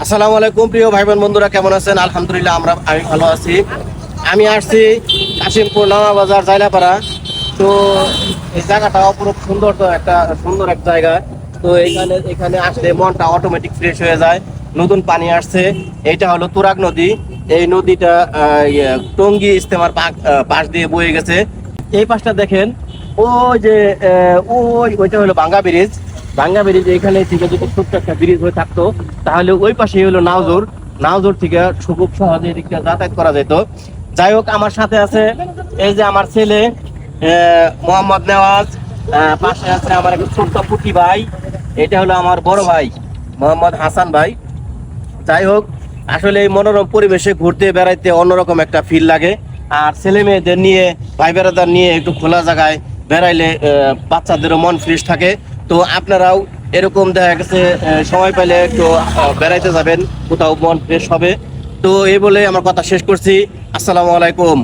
আসসালামু আলাইকুম প্রিয় ভাই বোন বন্ধুরা, কেমন আছেন? আলহামদুলিল্লাহ আমি ভালো আছি। আমি আসছি কাশিমপুর নামা বাজার জাইলাপাড়া। তো এই জায়গাটা অপরূপ সুন্দর, তো একটা সুন্দর এক জায়গা। তো এখানে আসলে মনটা অটোমেটিক ফ্রেশ হয়ে যায়। নতুন পানি আসছে। এইটা হলো তুরাগ নদী। এই নদীটা টঙ্গী ইস্তেমার পাশ দিয়ে বয়ে গেছে। এই পাশটা দেখেন, ওই যে ওইটা হলো ভাঙ্গা ব্রিজ। ভাঙ্গা ব্রিজ এখানে থেকে যদি ছোট্ট একটা ব্রিজ হয়ে থাকতো, তাহলে ওই পাশে হলো নাওজোর। নাওজোর থেকে খুব সহজে এদিকটা যাতায়াত করা যেত। যাই হোক, আমার সাথে আছে এই যে আমার ছেলে মোহাম্মদ নেওয়াজ। পাশে আছে আমার একটা ছোট্ট পুটি ভাই। এটা হলো আমার বড় ভাই মোহাম্মদ হাসান ভাই। যাই হোক, আসলে এই মনোরম পরিবেশে ঘুরতে বেড়াইতে অন্যরকম একটা ফিল লাগে। আর ছেলে মেয়েদের নিয়ে, ভাই বেড়াদার নিয়ে একটু খোলা জায়গায় বেড়াইলে বাচ্চাদেরও মন ফ্রেশ থাকে। তো আপনারাও এরকম দেখা গেছে সময় পেলে একটু বেড়াইতে যাবেন, কোথাও মন ফ্রেশ হবে। তো এই বলে আমার কথা শেষ করছি। আসসালামু আলাইকুম।